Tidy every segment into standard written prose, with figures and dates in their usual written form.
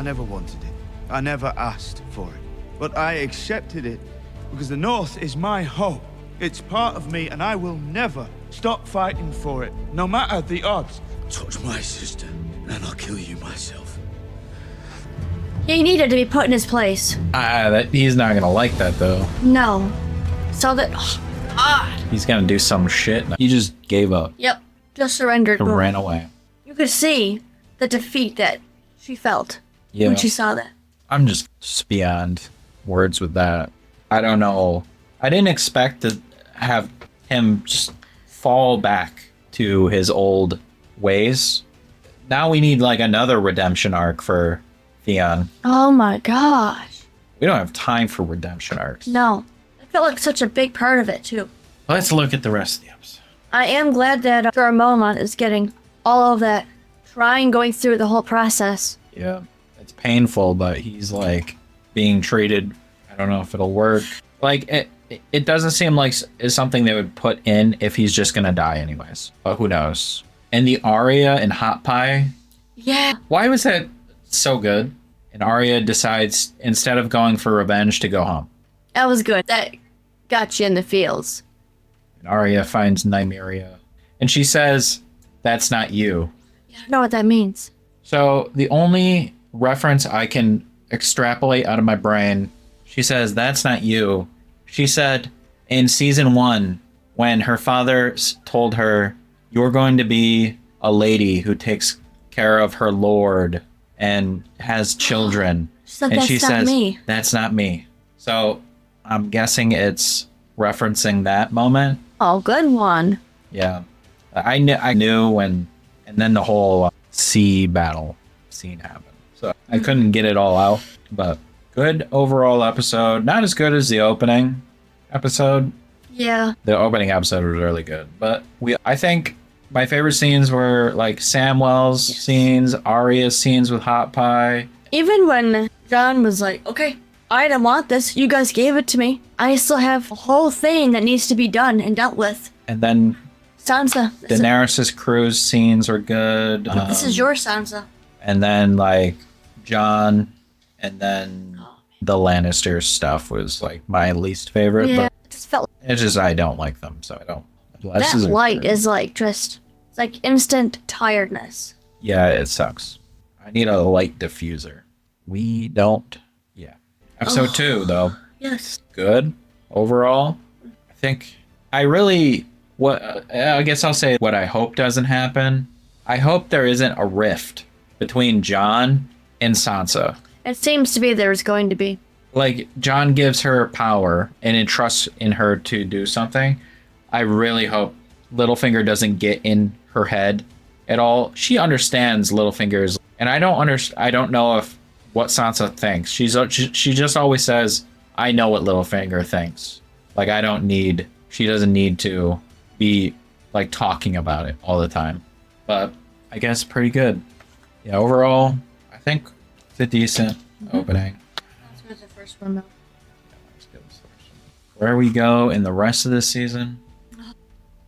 I never wanted it. I never asked for it. But I accepted it because the North is my home. It's part of me, and I will never stop fighting for it, no matter the odds. Touch my sister, and I'll kill you myself. He needed to be put in his place. He's not gonna like that though. No. So that... God. He's gonna do some shit. He just gave up. Yep. Just surrendered. And ran away. You could see the defeat that she felt Yeah. when she saw that. I'm just beyond words with that. I don't know. I didn't expect to have him just fall back to his old ways. Now we need like another redemption arc for Theon. Oh my gosh. We don't have time for redemption arcs. No. I felt like such a big part of it too. Let's look at the rest of the episode. I am glad that Mormont is getting all of that, going through the whole process. Yeah. It's painful, but he's like being treated. I don't know if it'll work. Like it doesn't seem like it's something they would put in if he's just gonna die anyways. But who knows? And the Arya and Hot Pie. Yeah. Why was that so good? And Arya decides instead of going for revenge to go home. That was good. That got you in the feels. And Arya finds Nymeria. And she says, "That's not you." I don't know what that means. So the only reference I can extrapolate out of my brain, she says, "That's not you." She said in season 1, when her father told her, "You're going to be a lady who takes care of her lord and has children." So and she says, me. "That's not me." So I'm guessing it's referencing that moment. Oh, good one. Yeah. I knew when, and then the whole sea battle scene happened. So I couldn't get it all out, but good overall episode. Not as good as the opening episode. Yeah. The opening episode was really good, but I think my favorite scenes were like Samwell's scenes, Arya's scenes with Hot Pie. Even when Jon was like, "Okay, I didn't want this. You guys gave it to me. I still have a whole thing that needs to be done and dealt with." And then Sansa. Daenerys' cruise scenes were good. This is your Sansa. And then like Jon, and then the Lannister stuff was like my least favorite. Yeah, But it just felt it's just I don't like them, so I don't. that light is like just it's like instant tiredness. Yeah, it sucks. I need a light diffuser. We don't. Yeah. Episode 2 though. Yes. Good overall. I think I really I guess I'll say what I hope doesn't happen. I hope there isn't a rift between Jon and Sansa. It seems to be there's going to be. Like, Jon gives her power and entrusts in her to do something. I really hope Littlefinger doesn't get in her head at all. She understands Littlefinger's, and I don't know if what Sansa thinks. She just always says, "I know what Littlefinger thinks." Like, she doesn't need to be like talking about it all the time. But I guess pretty good. Yeah, overall, I think it's a decent opening. That's the first one though. Where we go in the rest of this season?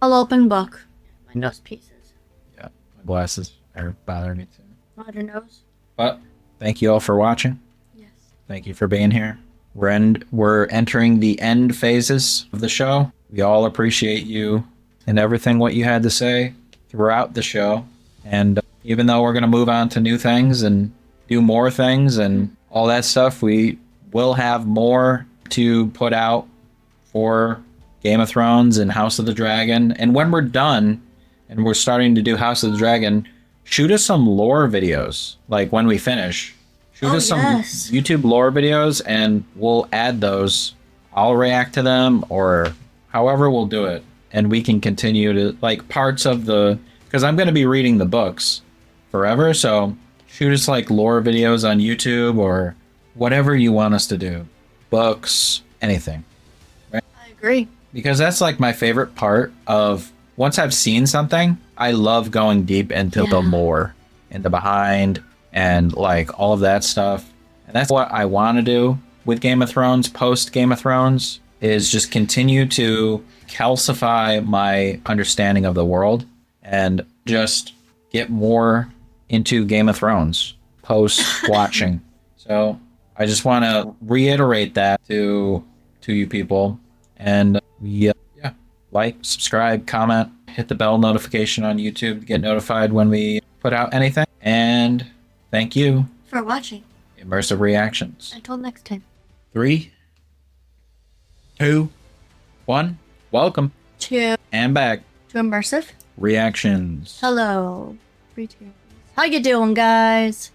I'll open book. My nose pieces. Yeah, my glasses are bothering me too. Not your nose. But thank you all for watching. Yes. Thank you for being here. We're entering the end phases of the show. We all appreciate you and everything what you had to say throughout the show. And even though we're going to move on to new things and do more things and all that stuff, we will have more to put out for Game of Thrones and House of the Dragon. And when we're done and we're starting to do House of the Dragon, shoot us some lore videos. Like when we finish, shoot us some YouTube lore videos and we'll add those. I'll react to them or however we'll do it. And we can continue to like parts of because I'm going to be reading the books forever. So shoot us like lore videos on YouTube or whatever you want us to do. Books, anything. Right? I agree. Because that's like my favorite part of once I've seen something, I love going deep into the lore and the behind and like all of that stuff. And that's what I want to do with Game of Thrones, post Game of Thrones, is just continue to calcify my understanding of the world and just get more into Game of Thrones. post-watching. So I just want to reiterate that to you people. And yeah, like, subscribe, comment, hit the bell notification on YouTube to get notified when we put out anything. And thank you for watching Immersive Reactions. Until next time. 3, 2, 1. Welcome. And back. To Immersive Reactions. Hello. Greetings. How you doing, guys?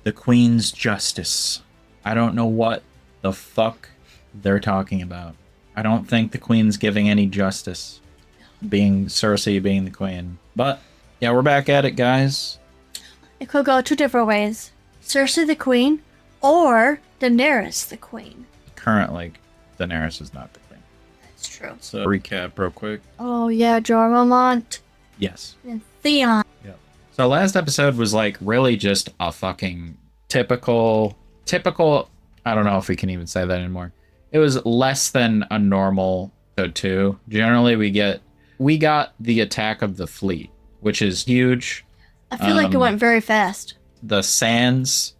The Queen's Justice. I don't know what the fuck they're talking about. I don't think the Queen's giving any justice, being Cersei being the Queen. But yeah, we're back at it, guys. It could go 2 different ways. Cersei the Queen or Daenerys the Queen. Currently, Daenerys is not the Queen. That's true. So recap real quick. Oh yeah, Jormont Yes. and Theon. Yep. So last episode was like really just a fucking typical, I don't know if we can even say that anymore. It was less than a normal episode 2. Generally we got the attack of the fleet, which is huge. I feel like it went very fast. The Sands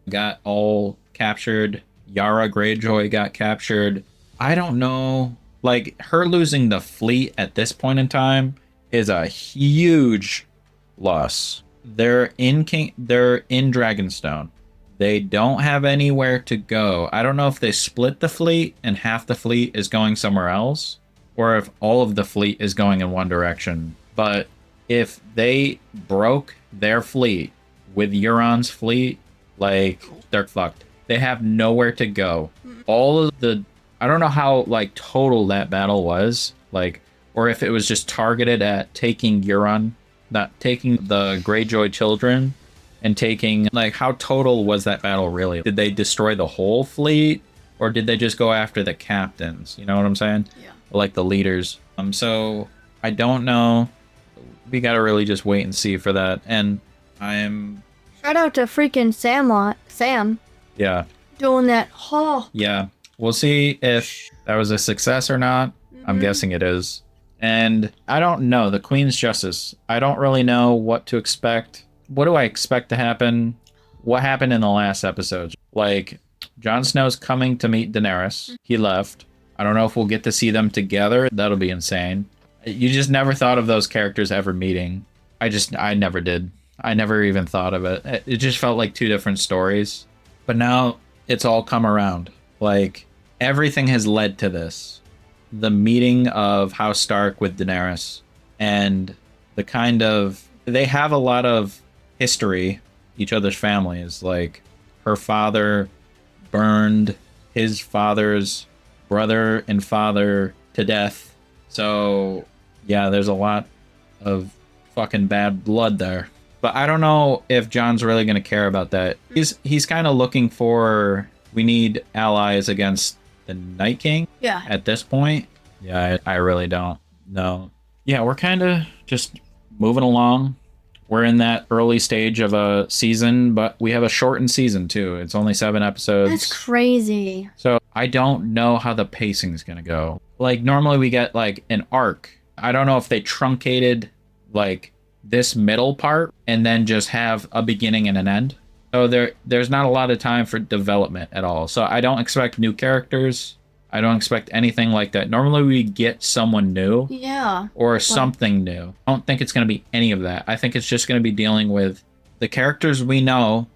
got all captured. Euron Greyjoy got captured. I don't know. Like, her losing the fleet at this point in time is a huge loss. They're in Dragonstone. They don't have anywhere to go. I don't know if they split the fleet and half the fleet is going somewhere else, or if all of the fleet is going in one direction. But if they broke their fleet with Euron's fleet, like, they're fucked. They have nowhere to go. All of the... I don't know how, like, total that battle was. Like, or if it was just targeted at taking Euron, not taking the Greyjoy children, and taking... Like, how total was that battle, really? Did they destroy the whole fleet? Or did they just go after the captains? You know what I'm saying? Yeah. Like, the leaders. So, I don't know. We gotta really just wait and see for that. And I'm... Shout out to freaking Sam. Yeah. Doing that. Oh. Yeah. We'll see if that was a success or not. I'm guessing it is. And I don't know. The Queen's Justice. I don't really know what to expect. What do I expect to happen? What happened in the last episode? Like, Jon Snow's coming to meet Daenerys. He left. I don't know if we'll get to see them together. That'll be insane. You just never thought of those characters ever meeting. I never did. I never even thought of it. It just felt like 2 different stories. But now it's all come around. Like, everything has led to this. The meeting of House Stark with Daenerys. And the kind of... They have a lot of history, each other's families. Like, her father burned his father's brother and father to death. So, yeah, there's a lot of fucking bad blood there. But I don't know if Jon's really going to care about that. He's kind of looking for... We need allies against the Night King. Yeah. At this point. Yeah, I really don't know. Yeah, we're kind of just moving along. We're in that early stage of a season, but we have a shortened season too. It's only 7 episodes. That's crazy. So I don't know how the pacing is going to go. Like, normally we get like an arc. I don't know if they truncated like this middle part and then just have a beginning and an end. So there's not a lot of time for development at all. So I don't expect new characters. I don't expect anything like that. Normally we get someone new. Yeah. Or something new. I don't think it's going to be any of that. I think it's just going to be dealing with the characters we know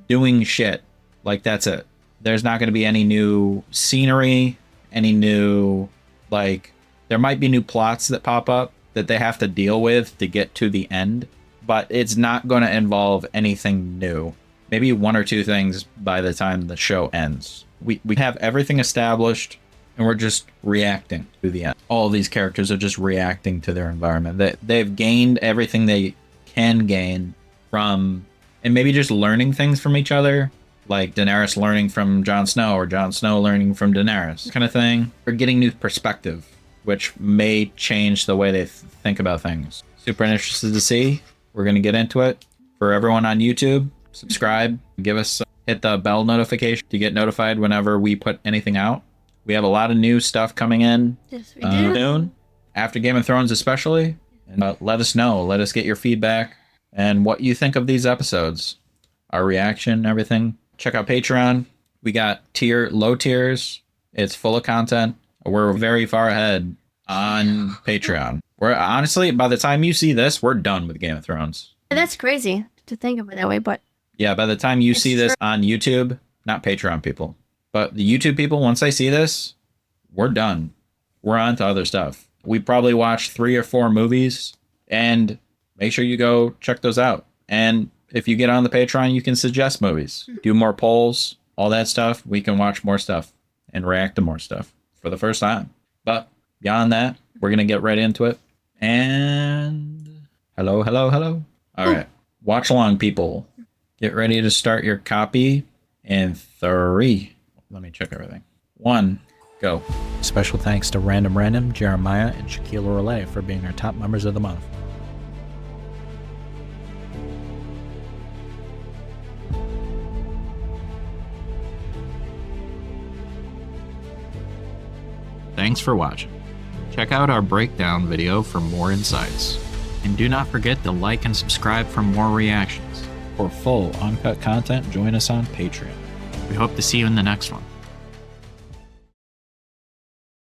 doing shit. Like, that's it. There's not going to be any new scenery, any new, like, there might be new plots that pop up that they have to deal with to get to the end, but it's not going to involve anything new. Maybe 1 or 2 things by the time the show ends. We have everything established, and we're just reacting to the end. All of these characters are just reacting to their environment. They've gained everything they can gain from, and maybe just learning things from each other, like Daenerys learning from Jon Snow, or Jon Snow learning from Daenerys, kind of thing. Or getting new perspective, which may change the way they think about things. Super interested to see. We're going to get into it. For everyone on YouTube, subscribe, give us, hit the bell notification to get notified whenever we put anything out. We have a lot of new stuff coming in Yes, we do. soon, after Game of Thrones especially. And let us know. Let us get your feedback and what you think of these episodes. our reaction and everything, check out Patreon. We got low tiers. It's full of content. We're very far ahead on Patreon. We're honestly, by the time you see this, we're done with Game of Thrones. That's crazy to think of it that way, but yeah, by the time you see this on YouTube, not Patreon people, but the YouTube people, once they see this, we're done. We're on to other stuff. We probably watched 3 or 4 movies, and make sure you go check those out. And if you get on the Patreon, you can suggest movies, do more polls, all that stuff. We can watch more stuff and react to more stuff for the first time. But beyond that, we're going to get right into it. And hello. All right. Watch along, people. Get ready to start your copy in 3. Let me check everything. 1, go. Special thanks to Random, Jeremiah, and Shaquille Relay for being our top members of the month. Thanks for watching. Check out our breakdown video for more insights. And do not forget to like and subscribe for more reactions. For full uncut content, join us on Patreon. We hope to see you in the next one.